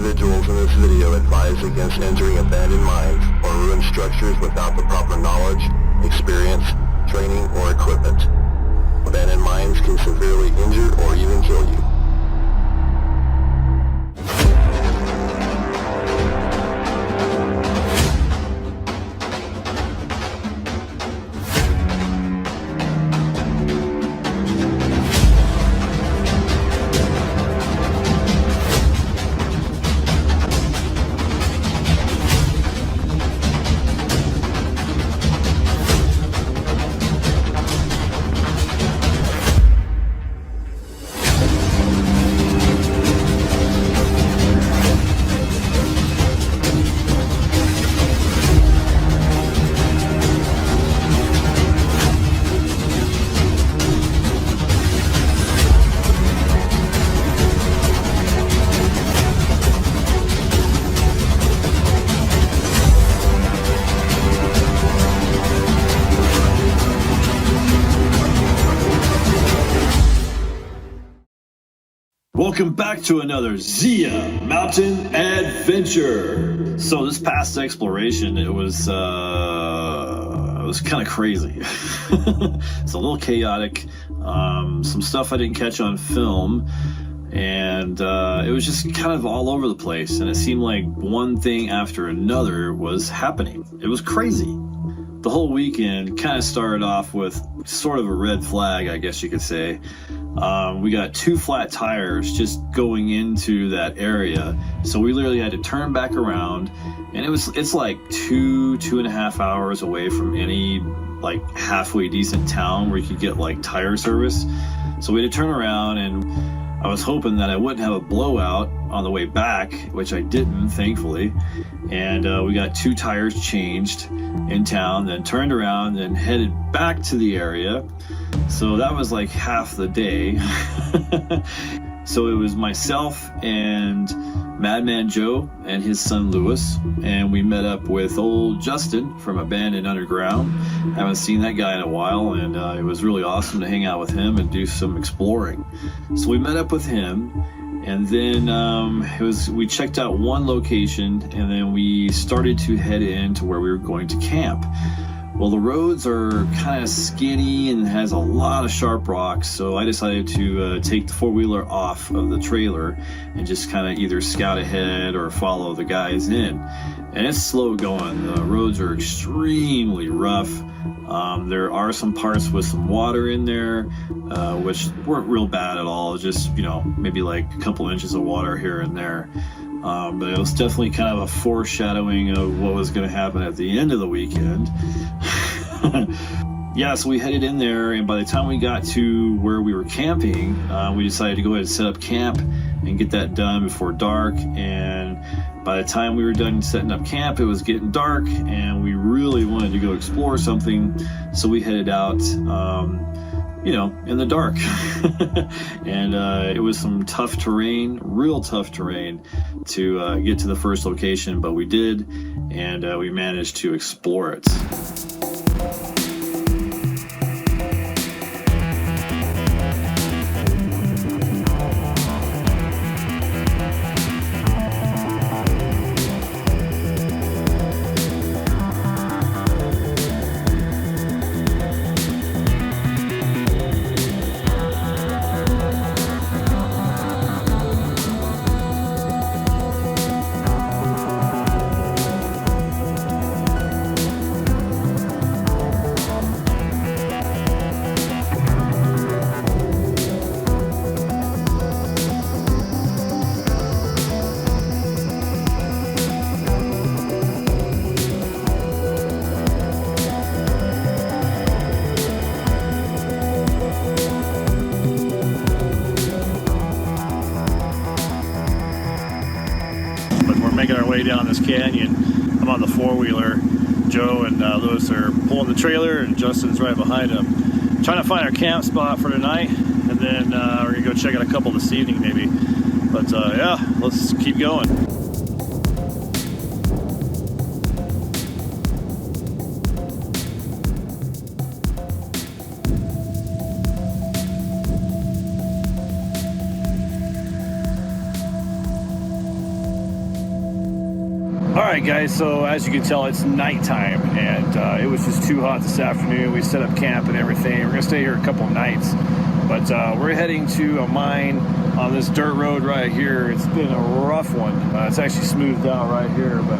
individuals in this video advise against entering abandoned mines or ruined structures without the proper knowledge, experience, training, or equipment. Abandoned mines can severely injure or even kill you. Welcome back to another Zia Mountain Adventure. So this past exploration, it was kind of crazy. It's a little chaotic. Some stuff I didn't catch on film, and it was just kind of all over the place. And it seemed like one thing after another was happening. It was crazy. The whole weekend kind of started off with sort of a red flag, I guess you could say. We got 2 flat tires just going into that area, so we literally had to turn back around, and it's like 2.5 hours away from any like halfway decent town where you could get like tire service. So we had to turn around, and I was hoping that I wouldn't have a blowout on the way back, which I didn't, thankfully. And we got 2 tires changed in town, then turned around and headed back to the area. So that was like half the day. So it was myself and Madman Joe and his son Lewis, and we met up with old Justin from Abandoned Underground. Haven't seen that guy in a while, and it was really awesome to hang out with him and do some exploring. So we met up with him, and then we checked out one location, and then we started to head into where we were going to camp. Well, the roads are kind of skinny and has a lot of sharp rocks, so I decided to take the 4-wheeler off of the trailer and just kind of either scout ahead or follow the guys in. And it's slow going. The roads are extremely rough. There are some parts with some water in there, which weren't real bad at all. Just, maybe like a couple inches of water here and there. But it was definitely kind of a foreshadowing of what was going to happen at the end of the weekend. Yeah, so we headed in there, and by the time we got to where we were camping, we decided to go ahead and set up camp and get that done before dark. And by the time we were done setting up camp, it was getting dark, and we really wanted to go explore something, so we headed out in the dark. And it was some tough terrain, real tough terrain to get to the first location, but we did, and we managed to explore it. Making our way down this canyon. I'm on the 4-wheeler. Joe and Lewis are pulling the trailer, and Justin's right behind him. Trying to find our camp spot for tonight, and then we're gonna go check out a couple this evening maybe. But yeah, let's keep going. Alright guys, so as you can tell, it's nighttime, and it was just too hot this afternoon. We set up camp and everything. We're going to stay here a couple nights, but we're heading to a mine on this dirt road right here. It's been a rough one. It's actually smoothed out right here, but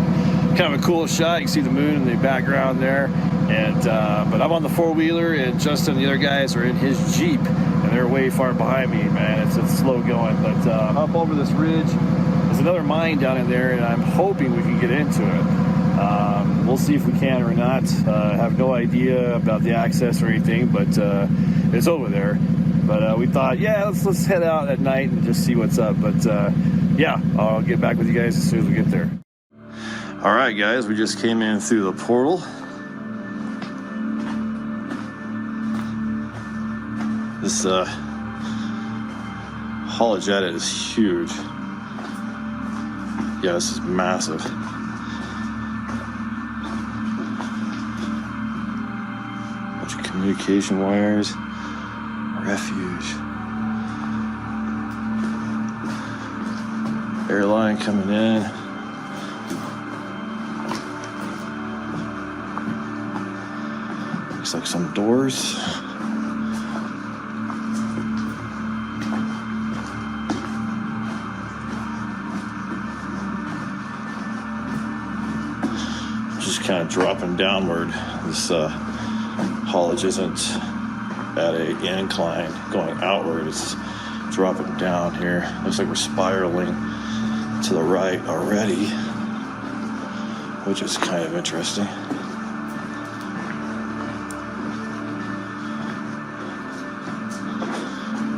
kind of a cool shot. You can see the moon in the background there. And but I'm on the four-wheeler, and Justin and the other guys are in his Jeep, and they're way far behind me, man. It's slow going, but up over this ridge, there's another mine down in there, and I'm hoping we can get into it. We'll see if we can or not. I have no idea about the access or anything, but it's over there. But we thought, yeah, let's head out at night and just see what's up. But yeah, I'll get back with you guys as soon as we get there. All right, guys, we just came in through the portal. This haulage edit is huge. Yeah, this is massive. Bunch of communication wires, refuge. Airline coming in. Looks like some doors. Just kind of dropping downward. This haulage isn't at an incline going outward, it's dropping down here. Looks like we're spiraling to the right already, which is kind of interesting.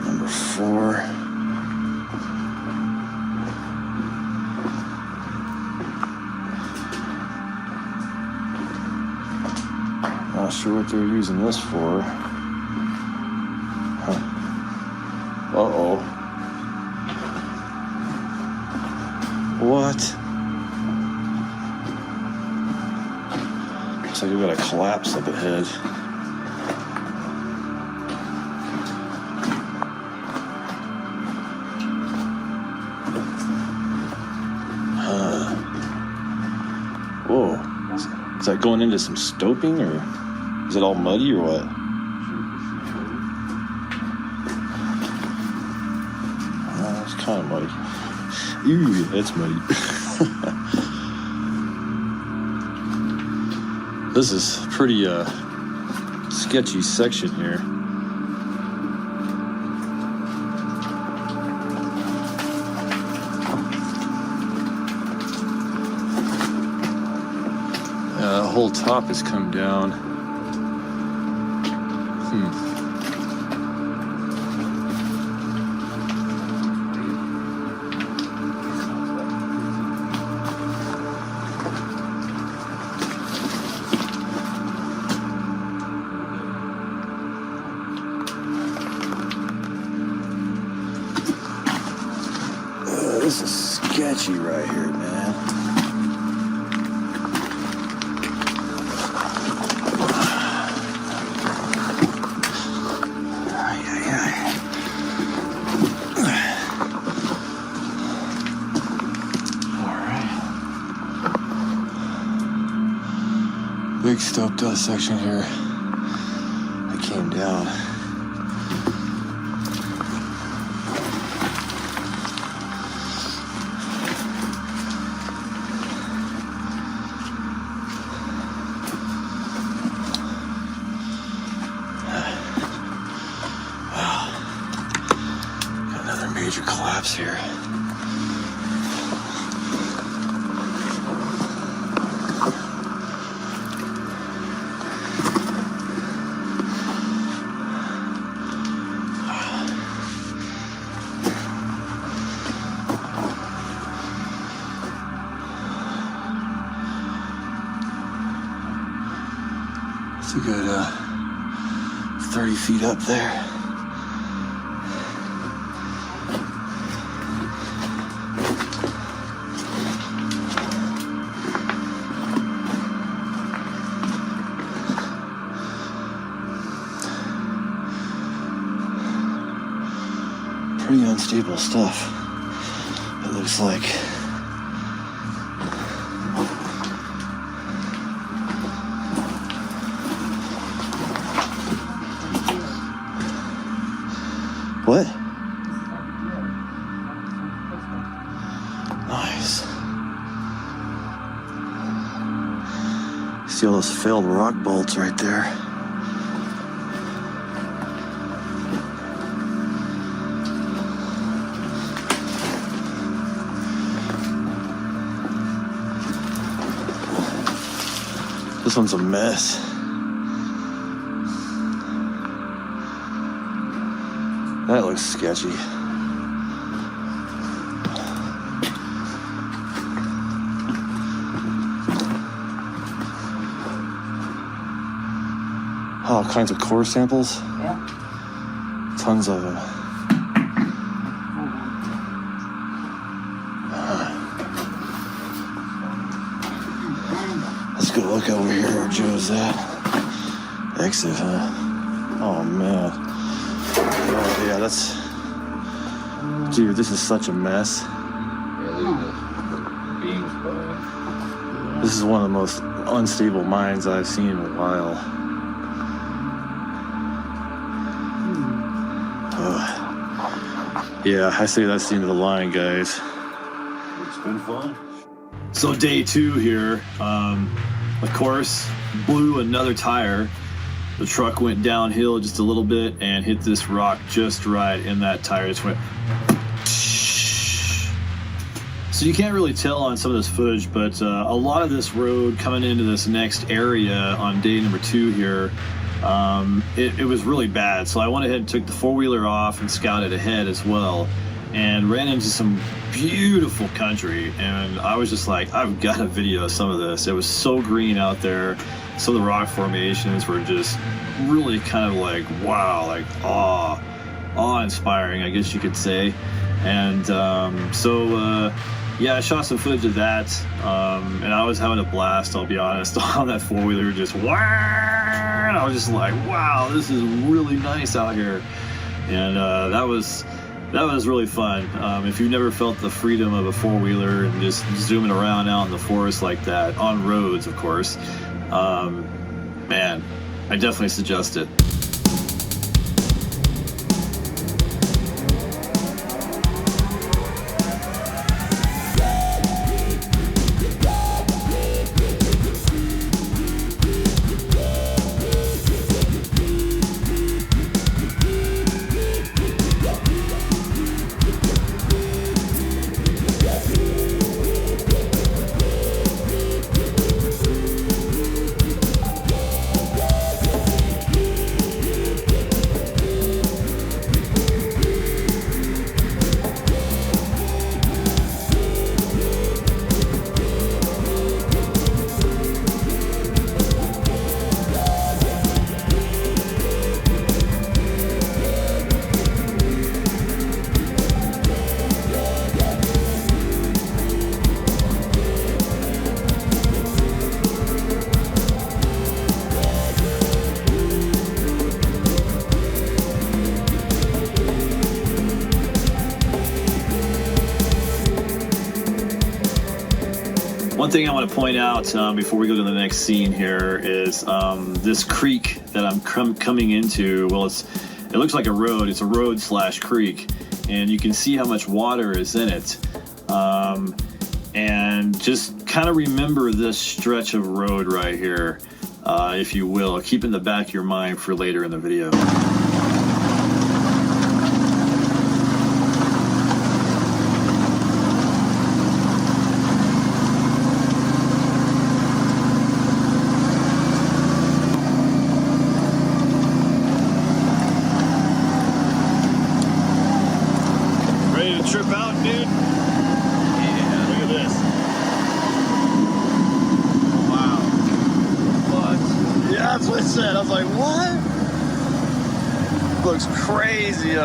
Number 4. Not sure what they're using this for. Huh. Uh-oh. What? Looks like we've got a collapse up ahead. Whoa. Is that going into some stoping, or is it all muddy, or what? It's kind of muddy. Ew, that's muddy. This is a pretty sketchy section here. The whole top has come down. This is sketchy right here, man. Big stoped out section here. I came down. Wow. Got another major collapse here. It's a good 30 feet up there. Pretty unstable stuff, it looks like. What? Nice. See all those failed rock bolts right there. This one's a mess. That looks sketchy. All kinds of core samples. Yeah. Tons of them. Let's go look over here where Joe's at. Exit, huh? Oh man. Oh yeah, that's... Dude, this is such a mess. Yeah, look at the beams, boy. This is one of the most unstable mines I've seen in a while. Yeah, I say that's the end of the line, guys. It's been fun. So day 2 here, of course, blew another tire. The truck went downhill just a little bit and hit this rock just right in that tire. Just went. So you can't really tell on some of this footage, but a lot of this road coming into this next area on day number 2 here, it was really bad. So I went ahead and took the 4-wheeler off and scouted ahead as well, and ran into some beautiful country. And I was just like, I've got to video some of this. It was so green out there. Some of the rock formations were just really kind of like, wow, like awe-inspiring, I guess you could say. And yeah, I shot some footage of that, and I was having a blast, I'll be honest, on that 4-wheeler, just wow, and I was just like, wow, this is really nice out here. And that was really fun. If you've never felt the freedom of a 4-wheeler and just zooming around out in the forest like that, on roads, of course, man, I definitely suggest it. One thing I want to point out before we go to the next scene here is this creek that I'm coming into. Well, it looks like a road. It's a road / creek, and you can see how much water is in it. And just kind of remember this stretch of road right here, if you will. Keep in the back of your mind for later in the video. Trip out, dude. Yeah, look at this. Wow. What? Yeah, that's what it said. I was like, what? Looks crazy.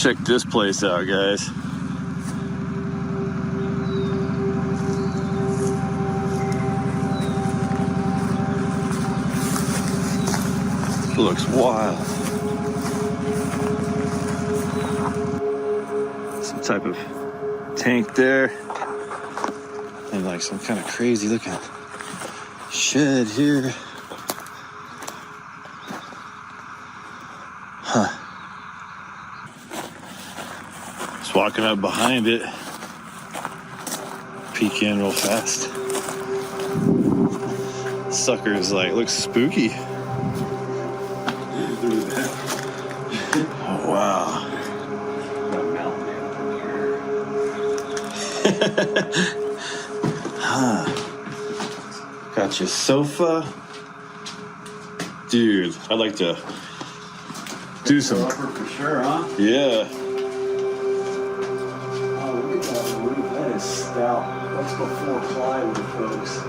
Check this place out, guys. Looks wild. Type of tank there, and like some kind of crazy looking shed here. Huh. walking up behind it. Peek in real fast. Sucker's like, looks spooky. Oh, wow. Huh. Got your sofa. Dude, I'd like to do some. For sure, huh? Yeah. Oh, look at that roof. That is stout. That's before plywood, folks.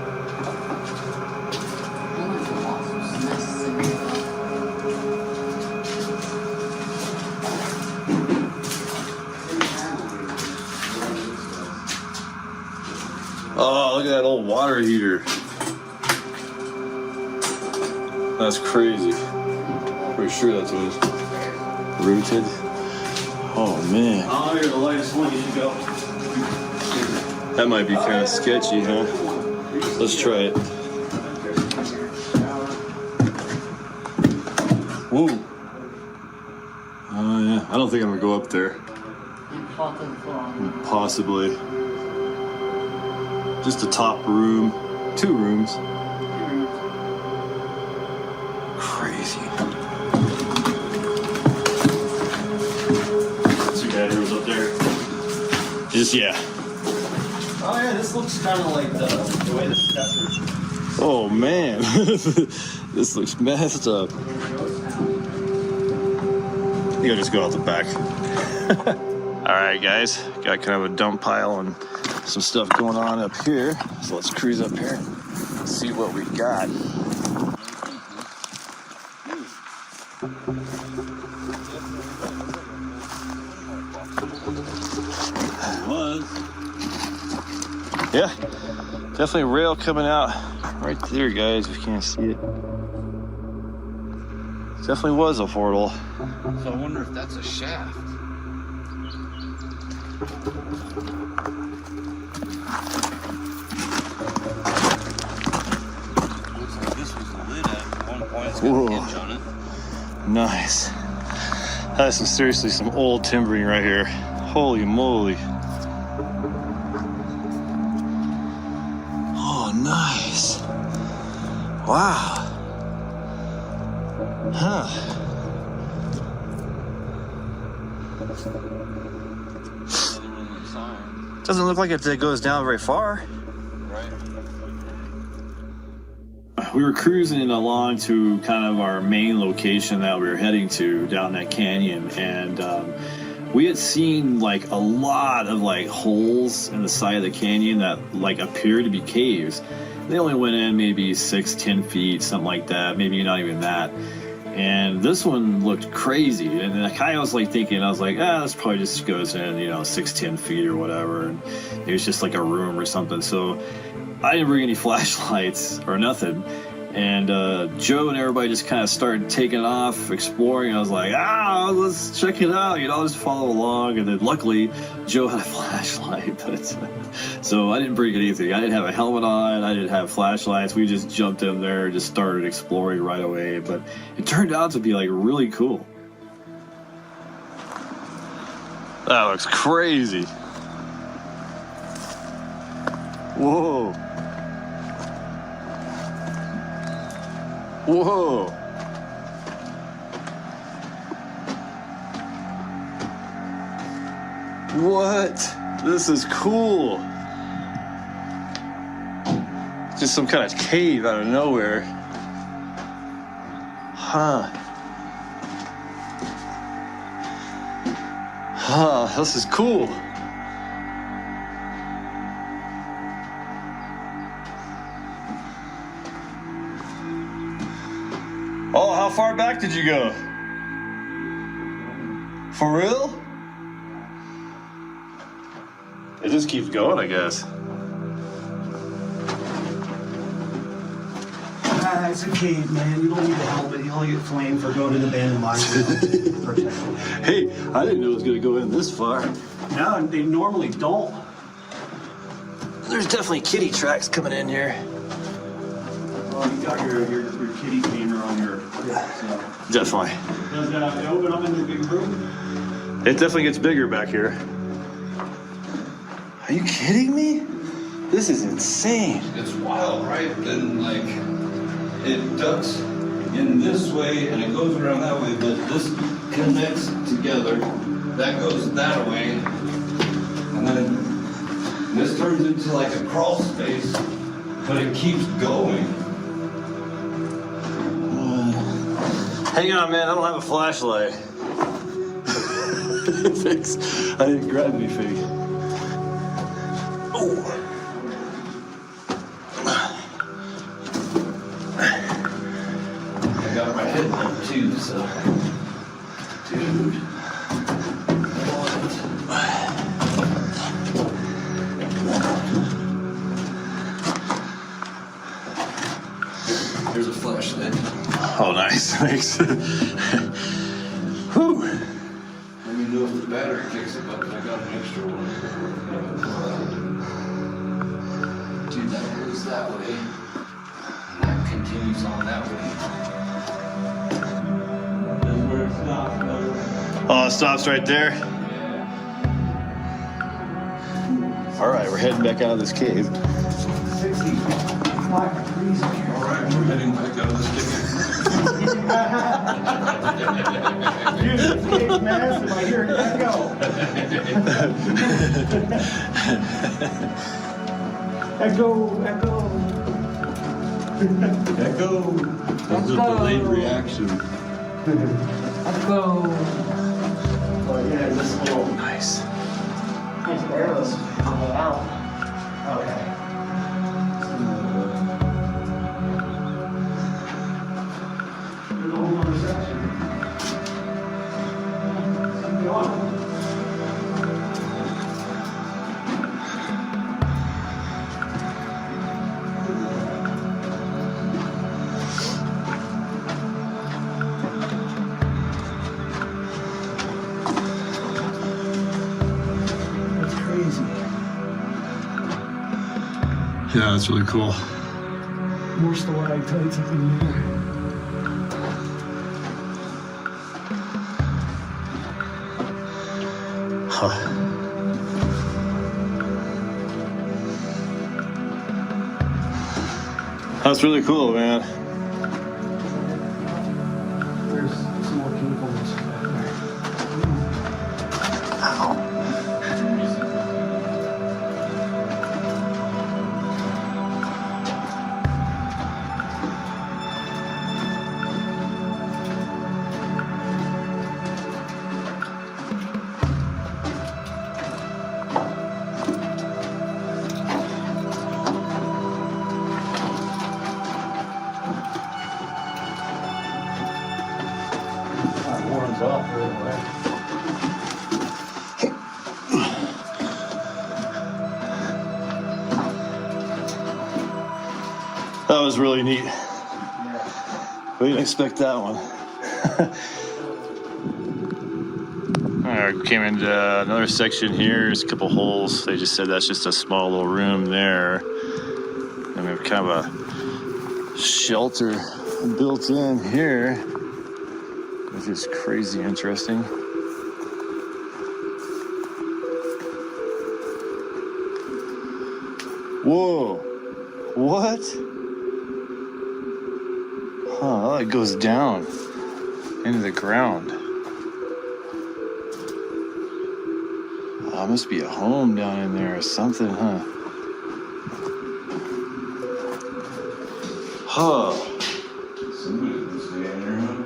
Oh, look at that old water heater. That's crazy. Pretty sure that's what it's rooted. Oh, man. Oh, you're the lightest one. You should go. That might be kind of sketchy, huh? Let's try it. Whoa. Oh, yeah. I don't think I'm going to go up there. Possibly. Just a top room. 2 rooms. Crazy. 2 bedrooms up there. Just, yeah. Oh, yeah, this looks kind of like the way the steps are. Oh, man. This looks messed up. I think I'll just go out the back. All right, guys. Got kind of a dump pile and some stuff going on up here. So let's cruise up here and see what we got. Yeah, definitely rail coming out right there, guys, if you can't see it. Definitely was a portal. So I wonder if that's a shaft. Looks like this was the lid at one point. It's got Whoa. a hinge on it. Nice. That's seriously some old timbering right here. Holy moly. Oh, nice. Wow. Huh. Doesn't look like it goes down very far. We were cruising along to kind of our main location that we were heading to down that canyon, and we had seen like a lot of like holes in the side of the canyon that like appeared to be caves. They only went in maybe 6-10 feet, something like that, maybe not even that. And this one looked crazy, and I was like thinking, I was like, this probably just goes in, 6-10 feet or whatever, and it was just like a room or something. So I didn't bring any flashlights or nothing, and Joe and everybody just kind of started taking off, exploring. I was like, let's check it out, just follow along. And then luckily Joe had a flashlight, so I didn't bring anything. I didn't have a helmet on, I didn't have flashlights. We just jumped in there and just started exploring right away, but it turned out to be like really cool. That looks crazy. Whoa. Whoa. What? This is cool. Just some kind of cave out of nowhere. Huh. This is cool. Oh, how far back did you go? For real? It just keeps going, I guess. It's a cave, man. You don't need the helmet. You only get flamed for going to the abandoned mines. Hey, I didn't know it was going to go in this far. No, they normally don't. There's definitely kitty tracks coming in here. Well, you got your kitty camera on your. So. Definitely. Does it open up into a big room? It definitely gets bigger back here. Are you kidding me? This is insane. It's wild, right? Then, like, it ducks in this way and it goes around that way, but this connects together. That goes that way. And then this turns into like a crawl space, but it keeps going. Hang on, man. I don't have a flashlight. Thanks. I didn't grab anything. Oh. I got my headlamp too, so. Dude. Here's a flashlight. Oh, nice. Thanks. Whew. Let me know if the battery kicks it, but I got an extra one. Dude, that goes that way. And that continues on that way. That's where it stops. Oh, it stops right there. All right, we're heading back out of this cave. 60. Fucking freezing here. All right, we're heading back out of this cave. Dude, this cave's massive. I hear it echo. Echo, echo. Echo. That's a delayed reaction. Echo. Oh yeah, this little Nice. nice arrows coming out. Okay. There's a whole other section. Keep going. That's crazy. Yeah, that's really cool. More stalactites up in here. Huh. That's really cool, man. There's some more cables back there. Warms up right away. That was really neat. Yeah. We didn't expect that one. All right, we came into another section here. There's a couple holes. They just said that's just a small little room there. And we have kind of a shelter built in here, which is crazy interesting. Whoa, what? Huh, that goes down into the ground. Must be a home down in there or something, huh? Huh. Somebody was staying in your room.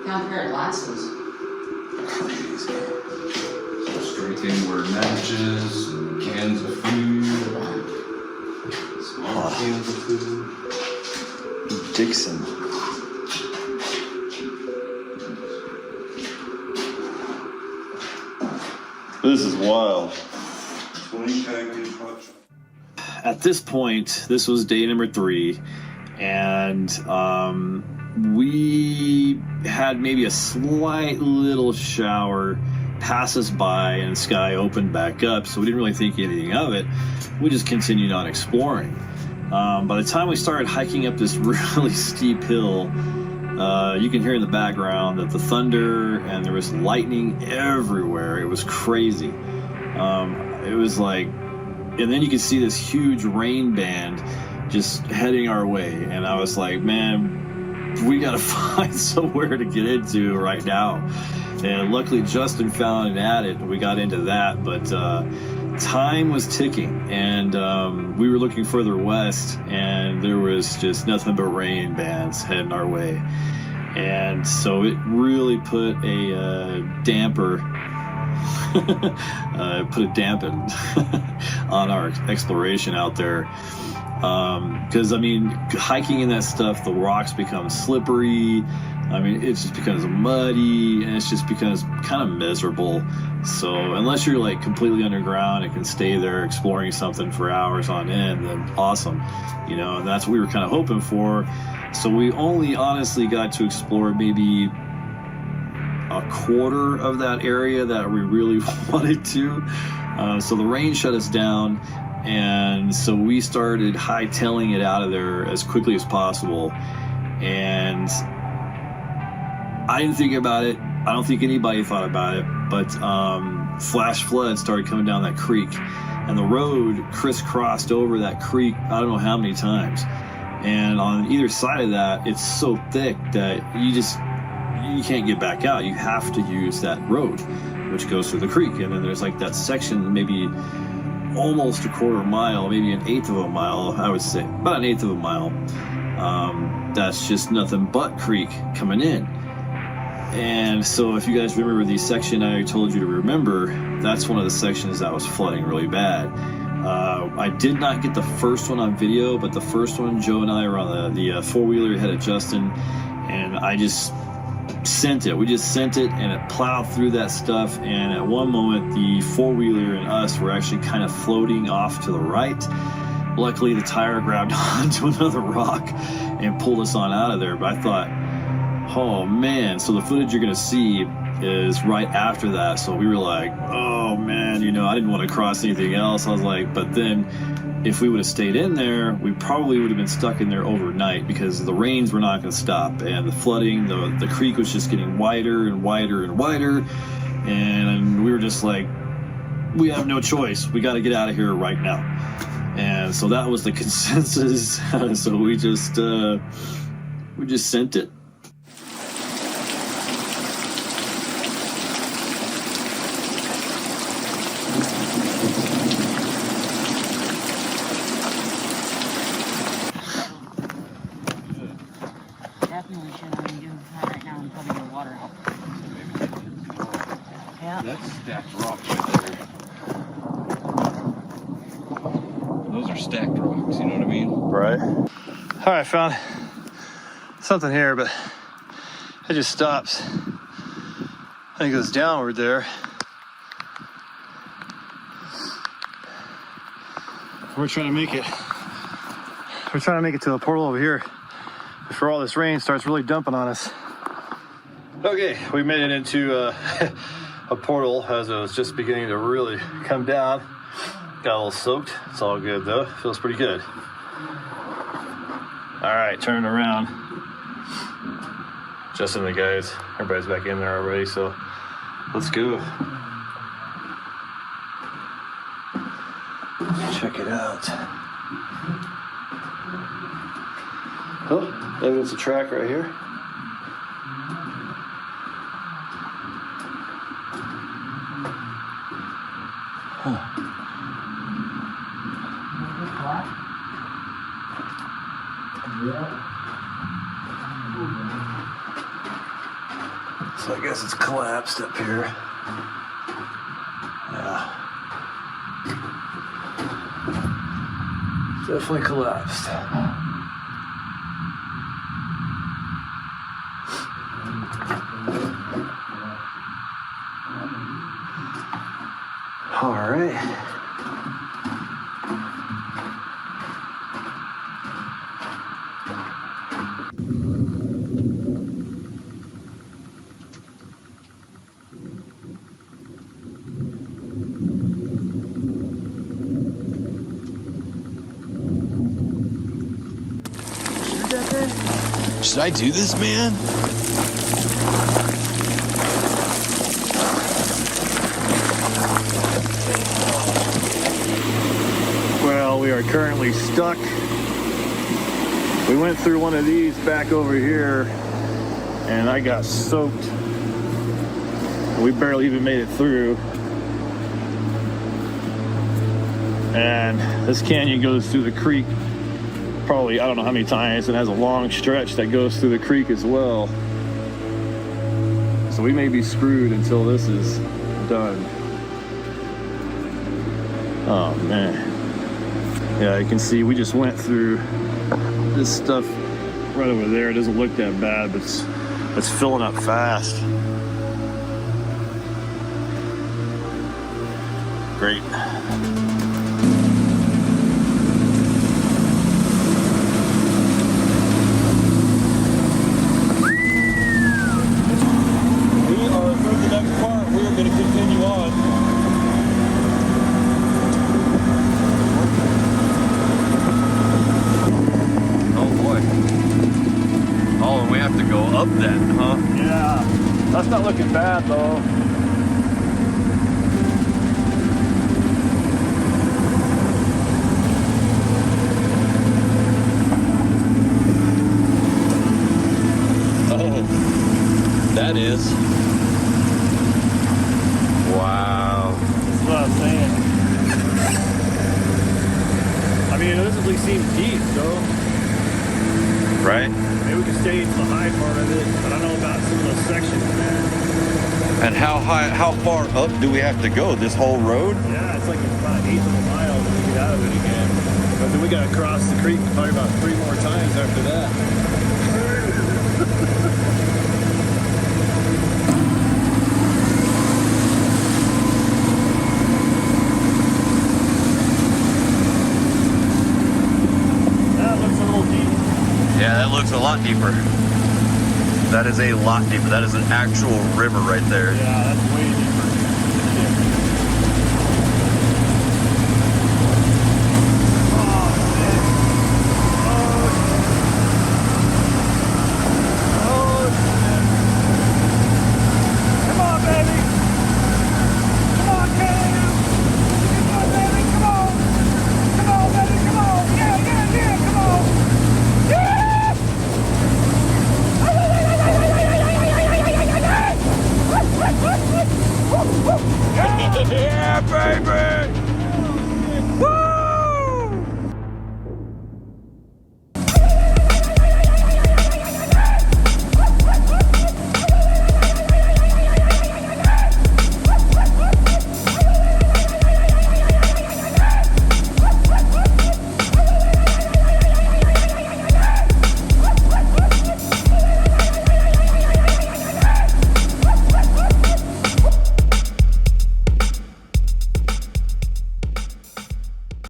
Found a pair of glasses. Crazy. So straight in were matches, and cans of food, small cans of food. Dixon. This is wild. 20 package hot chocolate. At this point, this was day number 3, and we had maybe a slight little shower pass us by, and the sky opened back up, so we didn't really think anything of it. We just continued on exploring. By the time we started hiking up this really steep hill, you can hear in the background that the thunder, and there was lightning everywhere. It was crazy. It was like and then you could see this huge rain band just heading our way, and I was like, man, we gotta find somewhere to get into right now. And luckily Justin found an attic and we got into that, but time was ticking, and we were looking further west, and there was just nothing but rain bands heading our way. And so it really put a damper put a dampen on our exploration out there, because I mean, hiking in that stuff, the rocks become slippery. I mean, it just becomes muddy, and it just becomes kind of miserable. So unless you're like completely underground and can stay there exploring something for hours on end, then awesome, you know. And that's what we were kind of hoping for. So we only honestly got to explore maybe a quarter of that area that we really wanted to. So the rain shut us down, and so we started hightailing it out of there as quickly as possible. And I didn't think about it. I don't think anybody thought about it, but flash flood started coming down that creek, and the road crisscrossed over that creek I don't know how many times. And on either side of that, it's so thick that you can't get back out. You have to use that road, which goes through the creek. And then there's like that section, maybe almost a quarter mile, maybe an eighth of a mile, I would say, about an eighth of a mile. That's just nothing but creek coming in. And so if you guys remember the section I told you to remember, that's one of the sections that was flooding really bad. I did not get the first one on video, but the first one, Joe and I were on the four-wheeler ahead of Justin, and I just sent it. We just sent it, and it plowed through that stuff. And at one moment, the four-wheeler and us were actually kind of floating off to the right. Luckily, the tire grabbed onto another rock and pulled us on out of there. But I thought, oh man. So the footage you're going to see is right after that. So we were like, oh man, you know, I didn't want to cross anything else. I was like, but then if we would have stayed in there, we probably would have been stuck in there overnight, because the rains were not going to stop, and the flooding, the creek was just getting wider and wider and wider. And we were just like, we have no choice. We got to get out of here right now. And so that was the consensus. So we just sent it. Definitely shouldn't be doing that right now and probably your water out. Yeah. That's stacked rock right there. Those are stacked rocks, you know what I mean? Right. All right, I found something here, but it just stops. I think it goes downward there. We're trying to make it. We're trying to make it to a portal over here before all this rain starts really dumping on us. Okay, we made it into a portal as it was just beginning to really come down. Got a little soaked. It's all good though. Feels pretty good. All right, turning around. Justin and the guys, everybody's back in there already, so let's go. Check it out. Oh, evidence of track right here. So I guess it's collapsed up here. Yeah. Definitely collapsed. All right. Should I do this, man? Well, we are currently stuck. We went through one of these back over here, and I got soaked. We barely even made it through. And this canyon goes through the creek probably, I don't know how many times, and has a long stretch that goes through the creek as well. So we may be screwed until this is done. Oh man. Yeah, you can see we just went through this stuff right over there. It doesn't look that bad, but it's filling up fast. Great. We are through the next part. We are going to continue on. Oh, we have to go up then, huh? Yeah, that's not looking bad though. Oh, that is. Wow. That's what I'm saying. I mean, it doesn't really seem deep though. Right? Maybe we could stay in the high part of it. I don't know about some of those sections, man. And how far up do we have to go? This whole road? Yeah, it's like about an eighth of a mile when we get out of it again. But then we gotta cross the creek probably about 3 more times after that. That looks a little deep. Yeah, that looks a lot deeper. That is a lot deeper. That is an actual river right there. Yeah, that's way